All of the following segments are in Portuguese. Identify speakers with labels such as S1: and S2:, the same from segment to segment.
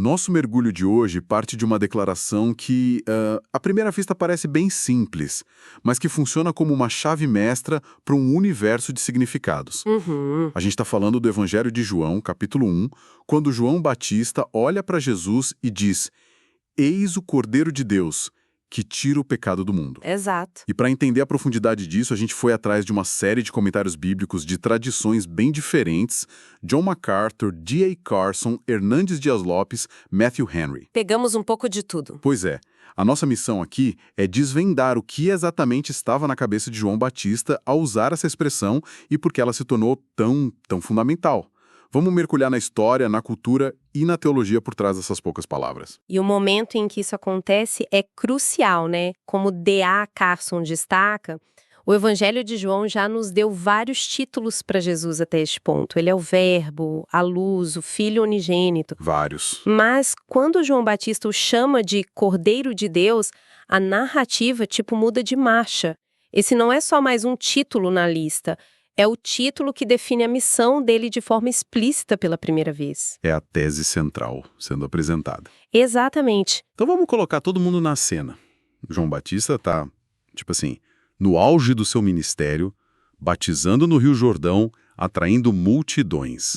S1: Nosso mergulho de hoje parte de uma declaração que, à primeira vista, parece bem simples, mas que funciona como uma chave mestra para um universo de significados. A gente está falando do Evangelho de João, capítulo 1, quando João Batista olha para Jesus e diz: Eis o Cordeiro de Deus, que tira o pecado do mundo.
S2: Exato.
S1: E para entender a profundidade disso, a gente foi atrás de uma série de comentários bíblicos de tradições bem diferentes: John MacArthur, D.A. Carson, Hernandes Dias Lopes, Matthew Henry.
S2: Pegamos um pouco de tudo.
S1: Pois é, a nossa missão aqui é desvendar o que exatamente estava na cabeça de João Batista ao usar essa expressão e por que ela se tornou tão fundamental. Vamos mergulhar na história, na cultura e na teologia por trás dessas poucas palavras.
S2: E o momento em que isso acontece é crucial, né? Como D.A. Carson destaca, o Evangelho de João já nos deu vários títulos para Jesus até este ponto. Ele é o Verbo, a Luz, o Filho Unigênito.
S1: Vários.
S2: Mas quando João Batista o chama de Cordeiro de Deus, a narrativa muda de marcha. Esse não é só mais um título na lista. É o título que define a missão dele de forma explícita pela primeira vez.
S1: É a tese central sendo apresentada.
S2: Exatamente.
S1: Então vamos colocar todo mundo na cena. João Batista tá, no auge do seu ministério, batizando no Rio Jordão, atraindo multidões.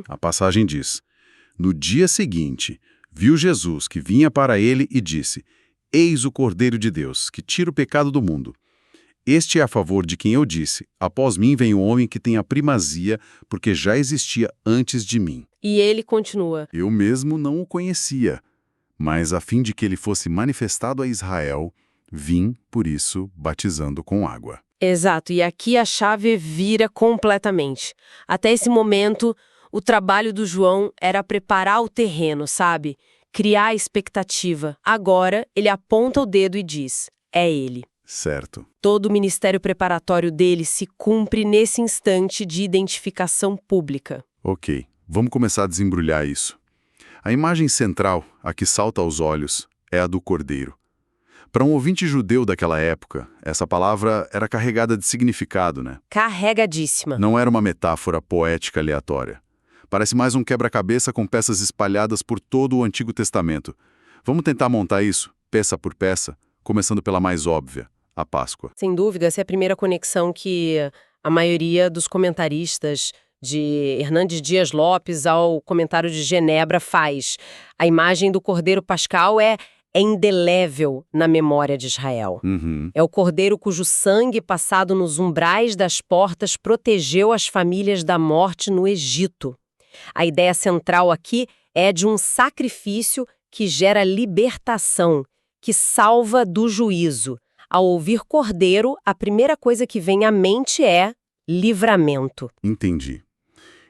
S1: A passagem diz: No dia seguinte, viu Jesus que vinha para ele e disse: Eis o Cordeiro de Deus, que tira o pecado do mundo. Este é a favor de quem eu disse: após mim vem o homem que tem a primazia, porque já existia antes de mim.
S2: E ele continua:
S1: Eu mesmo não o conhecia, mas a fim de que ele fosse manifestado a Israel, vim, por isso, batizando com água.
S2: Exato, e aqui a chave vira completamente. Até esse momento, o trabalho do João era preparar o terreno, sabe? Criar a expectativa. Agora, ele aponta o dedo e diz: é ele.
S1: Certo.
S2: Todo o ministério preparatório dele se cumpre nesse instante de identificação pública.
S1: Ok, vamos começar a desembrulhar isso. A imagem central, a que salta aos olhos, é a do cordeiro. Para um ouvinte judeu daquela época, essa palavra era carregada de significado, né?
S2: Carregadíssima.
S1: Não era uma metáfora poética aleatória. Parece mais um quebra-cabeça com peças espalhadas por todo o Antigo Testamento. Vamos tentar montar isso, peça por peça, começando pela mais óbvia: a Páscoa.
S2: Sem dúvida, essa é a primeira conexão que a maioria dos comentaristas, de Hernandes Dias Lopes ao comentário de Genebra, faz. A imagem do Cordeiro Pascal é indelével na memória de Israel. É o cordeiro cujo sangue passado nos umbrais das portas protegeu as famílias da morte no Egito. A ideia central aqui é de um sacrifício que gera libertação, que salva do juízo. Ao ouvir cordeiro, a primeira coisa que vem à mente é livramento.
S1: Entendi.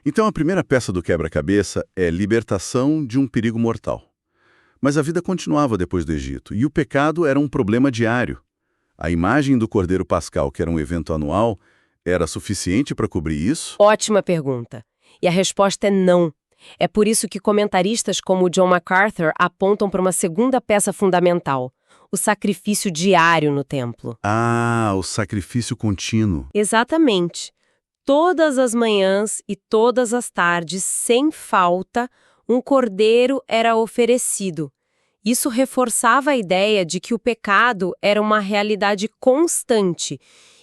S1: Então a primeira peça do quebra-cabeça é libertação de um perigo mortal. Mas a vida continuava depois do Egito, e o pecado era um problema diário. A imagem do Cordeiro Pascal, que era um evento anual, era suficiente para cobrir isso?
S2: Ótima pergunta. E a resposta é não. É por isso que comentaristas como John MacArthur apontam para uma segunda peça fundamental: o sacrifício diário no templo.
S1: Ah, o sacrifício contínuo.
S2: Exatamente. Todas as manhãs e todas as tardes, sem falta, um cordeiro era oferecido. Isso reforçava a ideia de que o pecado era uma realidade constante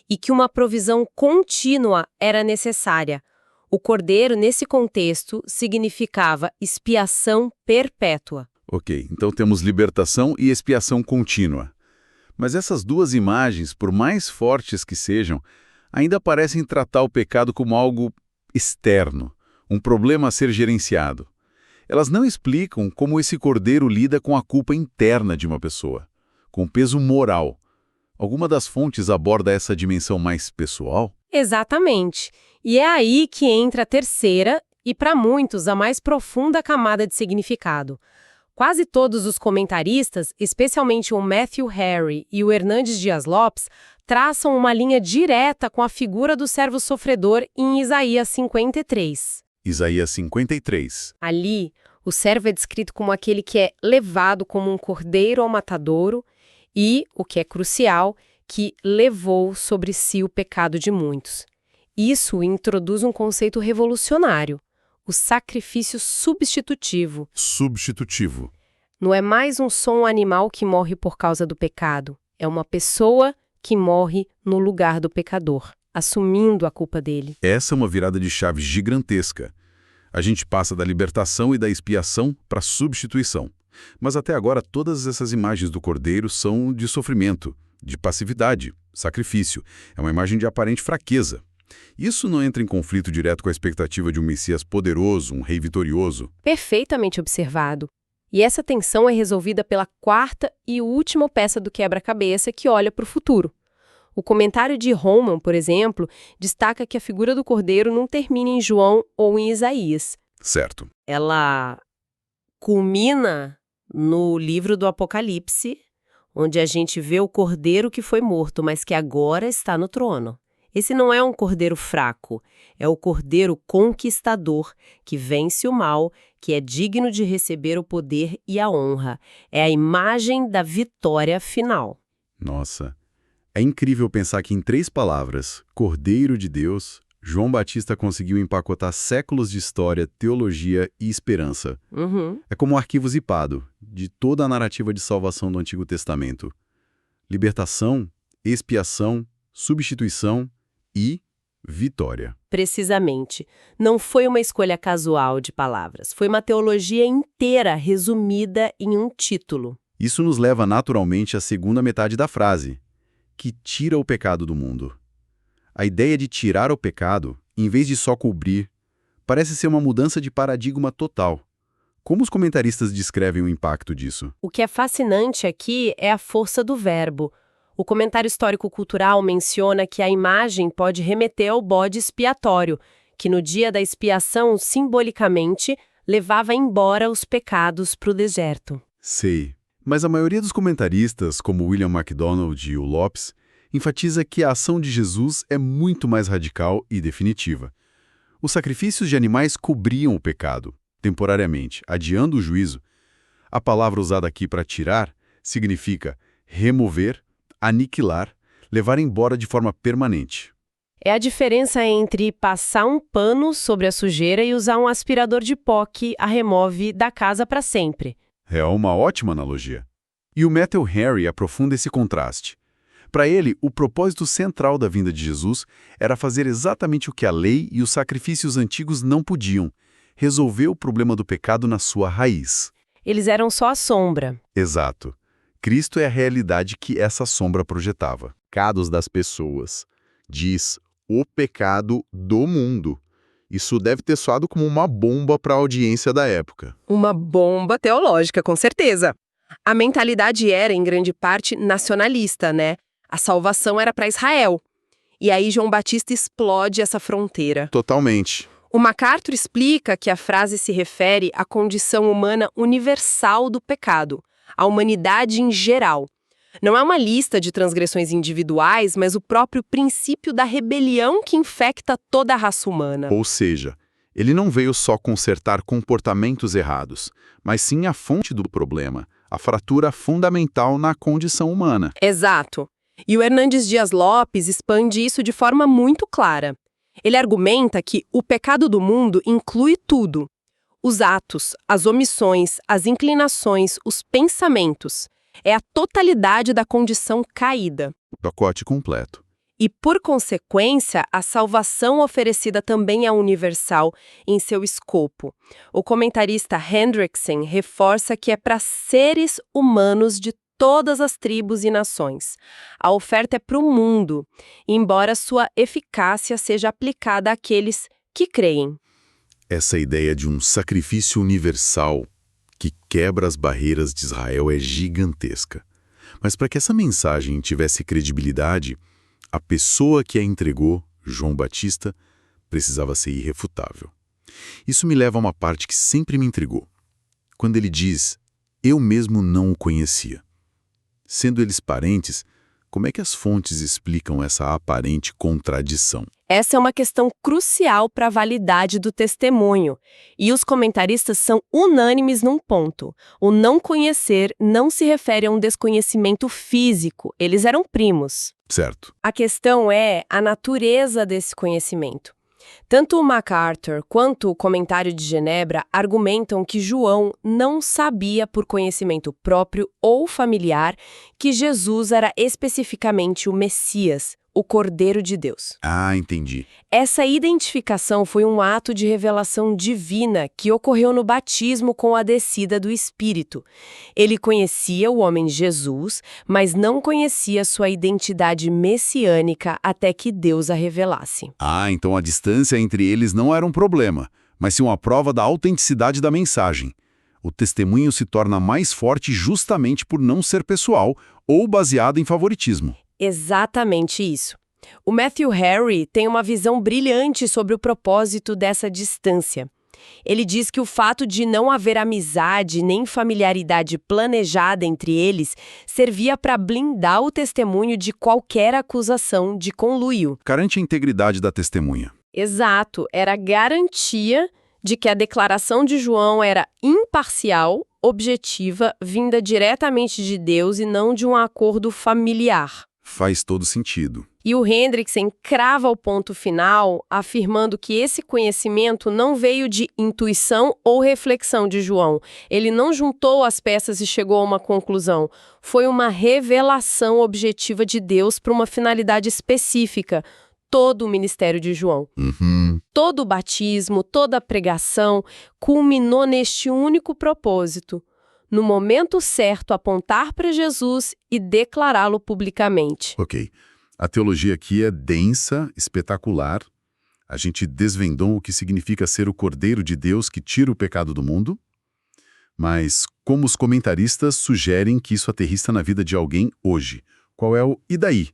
S2: e que uma provisão contínua era necessária. O cordeiro, nesse contexto, significava expiação perpétua.
S1: Ok, então temos libertação e expiação contínua. Mas essas duas imagens, por mais fortes que sejam, ainda parecem tratar o pecado como algo externo, um problema a ser gerenciado. Elas não explicam como esse cordeiro lida com a culpa interna de uma pessoa, com o peso moral. Alguma das fontes aborda essa dimensão mais pessoal?
S2: Exatamente. E é aí que entra a terceira e, para muitos, a mais profunda camada de significado. Quase todos os comentaristas, especialmente o Matthew Henry e o Hernandes Dias Lopes, traçam uma linha direta com a figura do servo sofredor em Isaías 53.
S1: Isaías 53.
S2: Ali, o servo é descrito como aquele que é levado como um cordeiro ao matadouro e, o que é crucial, que levou sobre si o pecado de muitos. Isso introduz um conceito revolucionário. o sacrifício substitutivo.
S1: Substitutivo.
S2: Não é mais um animal que morre por causa do pecado. É uma pessoa que morre no lugar do pecador, assumindo a culpa dele.
S1: Essa é uma virada de chave gigantesca. A gente passa da libertação e da expiação para a substituição. Mas até agora todas essas imagens do Cordeiro são de sofrimento, de passividade, sacrifício. É uma imagem de aparente fraqueza. Isso não entra em conflito direto com a expectativa de um Messias poderoso, um rei vitorioso?
S2: Perfeitamente observado. E essa tensão é resolvida pela quarta e última peça do quebra-cabeça que olha para o futuro. O comentário de Holman, por exemplo, destaca que a figura do Cordeiro não termina em João ou em Isaías.
S1: Certo.
S2: Ela culmina no livro do Apocalipse, onde a gente vê o Cordeiro que foi morto, mas que agora está no trono. Esse não é um cordeiro fraco, é o cordeiro conquistador, que vence o mal, que é digno de receber o poder e a honra. É a imagem da vitória final.
S1: Nossa, é incrível pensar que em 3 palavras, Cordeiro de Deus, João Batista conseguiu empacotar séculos de história, teologia e esperança. É como um arquivo zipado de toda a narrativa de salvação do Antigo Testamento. Libertação, expiação, substituição e vitória.
S2: Precisamente. Não foi uma escolha casual de palavras. Foi uma teologia inteira resumida em um título.
S1: Isso nos leva naturalmente à segunda metade da frase, que tira o pecado do mundo. A ideia de tirar o pecado, em vez de só cobrir, parece ser uma mudança de paradigma total. Como os comentaristas descrevem o impacto disso?
S2: O que é fascinante aqui é a força do verbo. O comentário histórico-cultural menciona que a imagem pode remeter ao bode expiatório, que no dia da expiação, simbolicamente, levava embora os pecados para o deserto.
S1: Sei. Mas a maioria dos comentaristas, como William MacDonald e o Lopes, enfatiza que a ação de Jesus é muito mais radical e definitiva. Os sacrifícios de animais cobriam o pecado, temporariamente, adiando o juízo. A palavra usada aqui para tirar significa remover, aniquilar, levar embora de forma permanente.
S2: É a diferença entre passar um pano sobre a sujeira e usar um aspirador de pó que a remove da casa para sempre.
S1: É uma ótima analogia. E o Matthew Henry aprofunda esse contraste. Para ele, o propósito central da vinda de Jesus era fazer exatamente o que a lei e os sacrifícios antigos não podiam, resolver o problema do pecado na sua raiz.
S2: Eles eram só a sombra.
S1: Exato. Cristo é a realidade que essa sombra projetava. Pecados das pessoas. Diz o pecado do mundo. Isso deve ter soado como uma bomba para a audiência da época.
S2: Uma bomba teológica, com certeza. A mentalidade era, em grande parte, nacionalista, né? A salvação era para Israel. E aí João Batista explode essa fronteira.
S1: Totalmente.
S2: O MacArthur explica que a frase se refere à condição humana universal do pecado, à humanidade em geral. Não é uma lista de transgressões individuais, mas o próprio princípio da rebelião que infecta toda a raça humana.
S1: Ou seja, ele não veio só consertar comportamentos errados, mas sim a fonte do problema, a fratura fundamental na condição humana.
S2: Exato. E o Hernandes Dias Lopes expande isso de forma muito clara. Ele argumenta que o pecado do mundo inclui tudo. Os atos, as omissões, as inclinações, os pensamentos. É a totalidade da condição caída.
S1: O pacote completo.
S2: E, por consequência, a salvação oferecida também é universal em seu escopo. O comentarista Hendrickson reforça que é para seres humanos de todas as tribos e nações. A oferta é para o mundo, embora sua eficácia seja aplicada àqueles que creem.
S1: Essa ideia de um sacrifício universal que quebra as barreiras de Israel é gigantesca. Mas para que essa mensagem tivesse credibilidade, a pessoa que a entregou, João Batista, precisava ser irrefutável. Isso me leva a uma parte que sempre me intrigou. Quando ele diz, eu mesmo não o conhecia. Sendo eles parentes, como é que as fontes explicam essa aparente contradição?
S2: Essa é uma questão crucial para a validade do testemunho. E os comentaristas são unânimes num ponto. O não conhecer não se refere a um desconhecimento físico. Eles eram primos.
S1: Certo.
S2: A questão é a natureza desse conhecimento. Tanto o MacArthur quanto o Comentário de Genebra argumentam que João não sabia por conhecimento próprio ou familiar que Jesus era especificamente o Messias, o Cordeiro de Deus.
S1: Ah, entendi.
S2: Essa identificação foi um ato de revelação divina que ocorreu no batismo com a descida do Espírito. Ele conhecia o homem Jesus, mas não conhecia sua identidade messiânica até que Deus a revelasse.
S1: Ah, então a distância entre eles não era um problema, mas sim uma prova da autenticidade da mensagem. O testemunho se torna mais forte justamente por não ser pessoal ou baseado em favoritismo.
S2: Exatamente isso. O Matthew Henry tem uma visão brilhante sobre o propósito dessa distância. Ele diz que o fato de não haver amizade nem familiaridade planejada entre eles servia para blindar o testemunho de qualquer acusação de conluio.
S1: Garante a integridade da testemunha.
S2: Exato, era garantia de que a declaração de João era imparcial, objetiva, vinda diretamente de Deus e não de um acordo familiar.
S1: Faz todo sentido.
S2: E o Hendrickson crava o ponto final, afirmando que esse conhecimento não veio de intuição ou reflexão de João. Ele não juntou as peças e chegou a uma conclusão. Foi uma revelação objetiva de Deus para uma finalidade específica. Todo o ministério de João. Todo o batismo, toda a pregação culminou neste único propósito. No momento certo, apontar para Jesus e declará-lo publicamente.
S1: Ok. A teologia aqui é densa, espetacular. A gente desvendou o que significa ser o Cordeiro de Deus que tira o pecado do mundo. Mas como os comentaristas sugerem que isso aterrissa na vida de alguém hoje? Qual é o "e daí"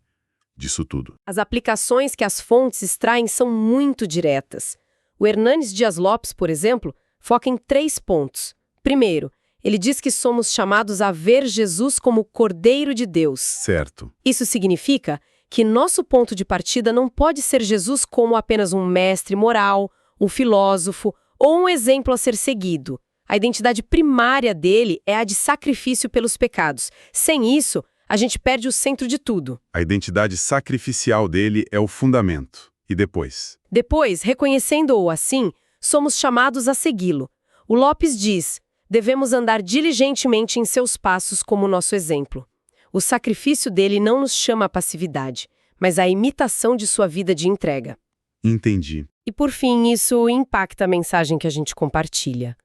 S1: disso tudo?
S2: As aplicações que as fontes extraem são muito diretas. O Hernanes Dias Lopes, por exemplo, foca em 3 pontos. Primeiro, ele diz que somos chamados a ver Jesus como Cordeiro de Deus.
S1: Certo.
S2: Isso significa que nosso ponto de partida não pode ser Jesus como apenas um mestre moral, um filósofo ou um exemplo a ser seguido. A identidade primária dele é a de sacrifício pelos pecados. Sem isso, a gente perde o centro de tudo.
S1: A identidade sacrificial dele é o fundamento. E depois?
S2: Depois, reconhecendo-o assim, somos chamados a segui-lo. O Lopes diz: devemos andar diligentemente em seus passos como nosso exemplo. O sacrifício dele não nos chama à passividade, mas à imitação de sua vida de entrega.
S1: Entendi.
S2: E por fim, isso impacta a mensagem que a gente compartilha.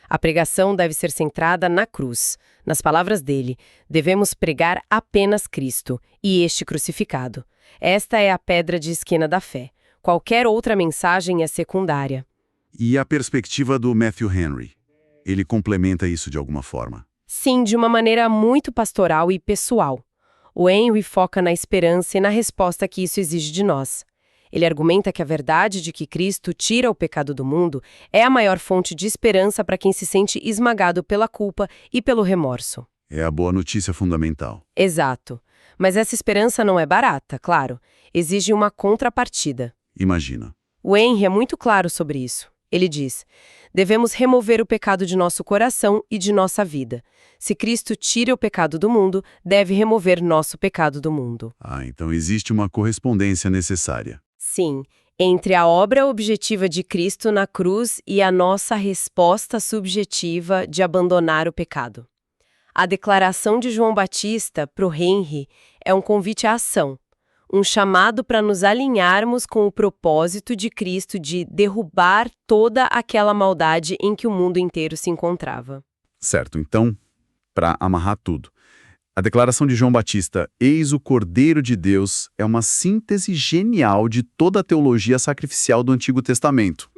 S2: A pregação deve ser centrada na cruz. Nas palavras dele, devemos pregar apenas Cristo e este crucificado. Esta é a pedra de esquina da fé. Qualquer outra mensagem é secundária.
S1: E a perspectiva do Matthew Henry? Ele complementa isso de alguma forma?
S2: Sim, de uma maneira muito pastoral e pessoal. O Henry foca na esperança e na resposta que isso exige de nós. Ele argumenta que a verdade de que Cristo tira o pecado do mundo é a maior fonte de esperança para quem se sente esmagado pela culpa e pelo remorso.
S1: É a boa notícia fundamental.
S2: Exato. Mas essa esperança não é barata, claro. Exige uma contrapartida.
S1: Imagina.
S2: O Henry é muito claro sobre isso. Ele diz: devemos remover o pecado de nosso coração e de nossa vida. Se Cristo tira o pecado do mundo, deve remover nosso pecado do mundo.
S1: Ah, então existe uma correspondência necessária.
S2: Sim, entre a obra objetiva de Cristo na cruz e a nossa resposta subjetiva de abandonar o pecado. A declaração de João Batista para o Henry é um convite à ação, um chamado para nos alinharmos com o propósito de Cristo de derrubar toda aquela maldade em que o mundo inteiro se encontrava.
S1: Certo, então, para amarrar tudo, a declaração de João Batista, "Eis o Cordeiro de Deus", é uma síntese genial de toda a teologia sacrificial do Antigo Testamento,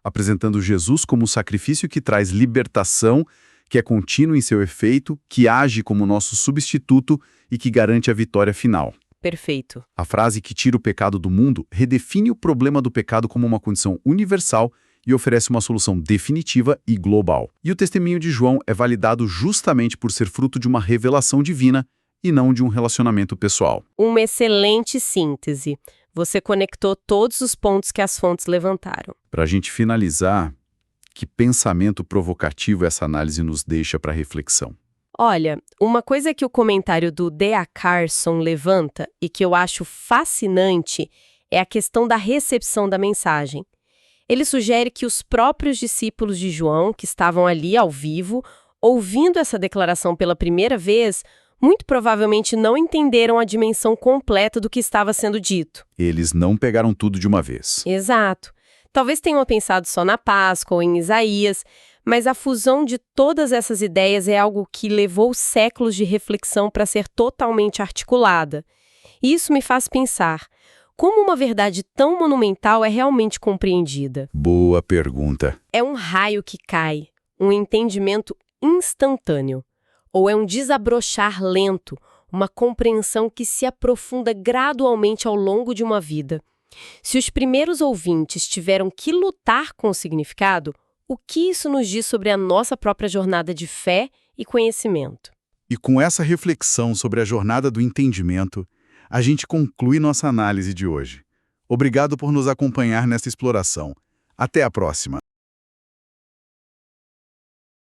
S1: apresentando Jesus como o sacrifício que traz libertação, que é contínuo em seu efeito, que age como nosso substituto e que garante a vitória final.
S2: Perfeito.
S1: A frase que tira o pecado do mundo redefine o problema do pecado como uma condição universal e oferece uma solução definitiva e global. E o testemunho de João é validado justamente por ser fruto de uma revelação divina e não de um relacionamento pessoal.
S2: Uma excelente síntese. Você conectou todos os pontos que as fontes levantaram.
S1: Para a gente finalizar, que pensamento provocativo essa análise nos deixa para reflexão?
S2: Olha, uma coisa que o comentário do D.A. Carson levanta e que eu acho fascinante é a questão da recepção da mensagem. Ele sugere que os próprios discípulos de João, que estavam ali ao vivo, ouvindo essa declaração pela primeira vez, muito provavelmente não entenderam a dimensão completa do que estava sendo dito.
S1: Eles não pegaram tudo de uma vez.
S2: Exato. Talvez tenham pensado só na Páscoa ou em Isaías, mas a fusão de todas essas ideias é algo que levou séculos de reflexão para ser totalmente articulada. E isso me faz pensar, como uma verdade tão monumental é realmente compreendida?
S1: Boa pergunta.
S2: É um raio que cai, um entendimento instantâneo, ou é um desabrochar lento, uma compreensão que se aprofunda gradualmente ao longo de uma vida? Se os primeiros ouvintes tiveram que lutar com o significado, o que isso nos diz sobre a nossa própria jornada de fé e conhecimento?
S1: E com essa reflexão sobre a jornada do entendimento, a gente conclui nossa análise de hoje. Obrigado por nos acompanhar nessa exploração. Até a próxima!